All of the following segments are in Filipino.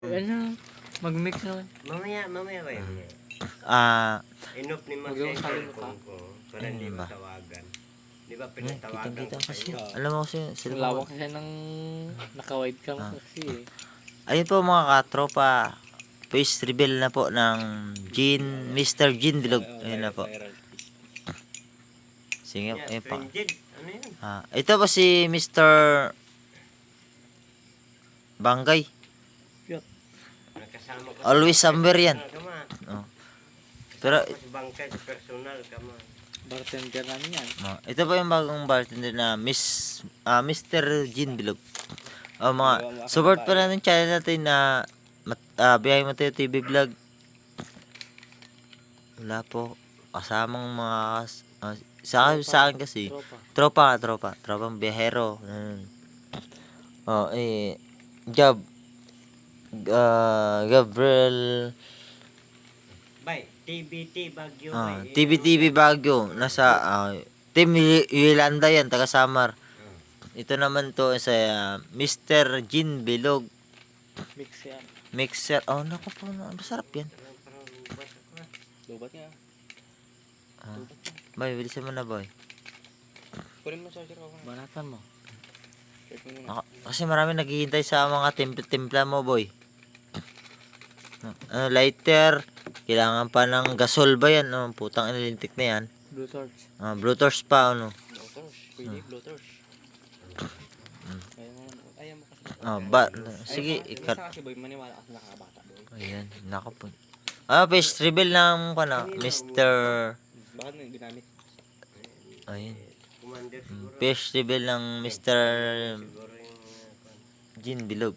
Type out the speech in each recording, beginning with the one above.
Ano? Mag-mix naman. Mamaya ba yun? Inop ni Mas Magawa yung sa cellphone ko para hindi Ayun ba? matawagan. Di ba pinatawagan Kitang-kita ko kasi. sa'yo? Alam mo kasi, Ang sila lawak kasi ng naka-wide cam kasi eh. Ayun po mga katropa. Face reveal na po ng Mr. Jean Bilog. Ayun na po. Sige, Yeah, ayun pa. stringent. Ano yun? Ito po si Mr. Bangay. Nakasama ko. Always somewhere yan. Kama. Pero Mas bangkay sa personal kama. Bartender namin yan. ito po yung bagong bartender na Mr. Jean Bilog. Mga support pa natin channel natin na Biyahe Mateo TV Vlog. Wala po kasamang mga sa akin kasi Tropa. tropang biyahero. Gabriel Bay, TBT Baguio. TBTV Baguio nasa Team Yolanda yan, taga Samar. Ito naman to sa Mr. Jean Bilog Mix yan. mixer. Naku po, masarap yan. Lubat nga. Boy, bilisan mo na boy. Kunin mo charger ko. Banatan mo. Kasi marami naghihintay sa mga timpla mo boy. Lighter. Kailangan pa ng gasol ba yan? Putang inilintik na yan. Blue torch. Blue torch pa Blue torch. Pwede blue torch. Ayaw mo kasi. Sige, ikat. Kasi boy, maniwala kasi nakakabata boy. Ayan, nako po. Face reveal ng Mr. Bakit mo yung ginamit? Ayun. Commander siguro. Face reveal ng Mr. Siguro yung Jean Bilog.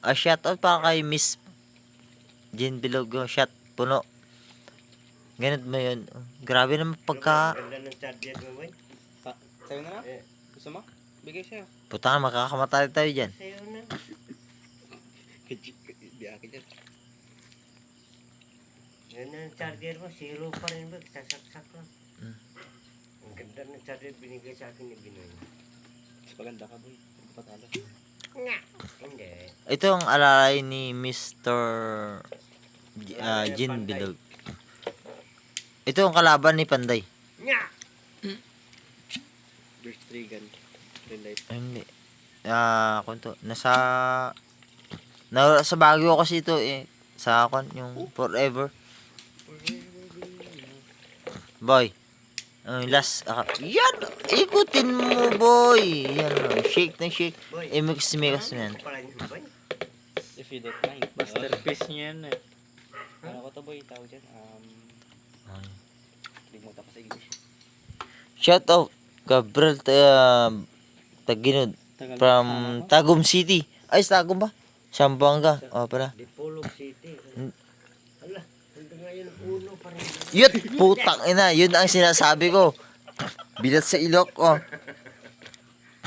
Shoutout pa kay Miss Jean Bilog. Shout puno. Ganun mo yun. Grabe naman pagka... ganda ng charger mo, boy. Sa'yo na lang? Gusto mo? Bigay sa'yo. Putang, makakamatay tayo dyan. Sa'yo na. Di akin yan. Ganda ng charger mo. Zero pa rin ba? Sasaksak lang. Ang ganda ng charger binigay sa akin ni Binoy. Mas maganda ka boy. Patalo. Nga. Hindi. Ito ang alalay ni Mr. Jean Bilog. Ito ang kalaban ni Panday. Nga. Burst ray gun. Red light. Hindi. Kunto. Sa Baguio kasi ito eh. Sa yung Forever. Boy. Last. Yan. Ikutin mo boy. Yan. Shake na shake. Mix mo yan. Boy. If you don't mind. Masterpiece niya yan eh. Ano ko to boy? Tawag dyan. Limutan ko sa English. Shout out. Gabriel Taginod. From Tagum City. Ay, Tagum ba? Sambuanga. Pala. Dipolog City. Hala. Hanggang ngayon uno pa rin. Yun, putang ina. Yun ang sinasabi ko. Bilat sa ilok.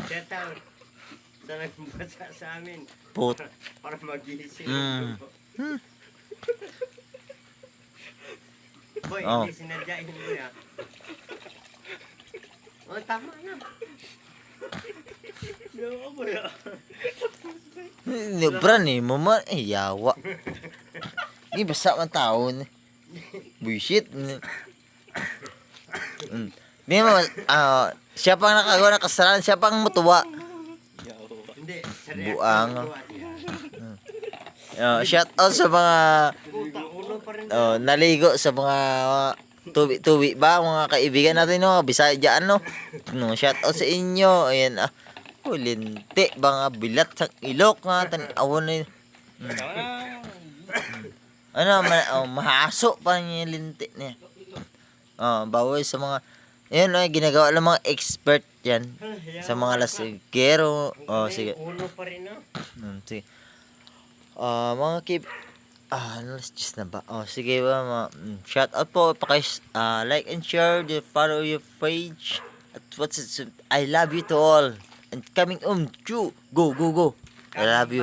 Shout out. Sa nagbasa sa amin. Para magising. Boy, hindi sinadyain mo yan. Tama na. Yawa mo yan. Bran eh. Mama. Yawa. Hindi basta man taon. Bullshit. Hindi mo. Siya pang nakagawa ng kasalanan. Siya pang matuwa. Hindi. Buang. Shout out sa mga naligo sa mga tuwi ba mga kaibigan natin Bisaya diyan shout out sa inyo. Ayan linti ba nga bilat sa ilok nga tan-awon ni mahaso pa niya linti niya. Bawal sa mga ginagawa ng mga expert yan sa mga lasigero. Sige. Uno pa rin Sige. Mga just na ba? Sige ba, shout out po, like and share, follow your page. At I love you to all. And coming go. I love you.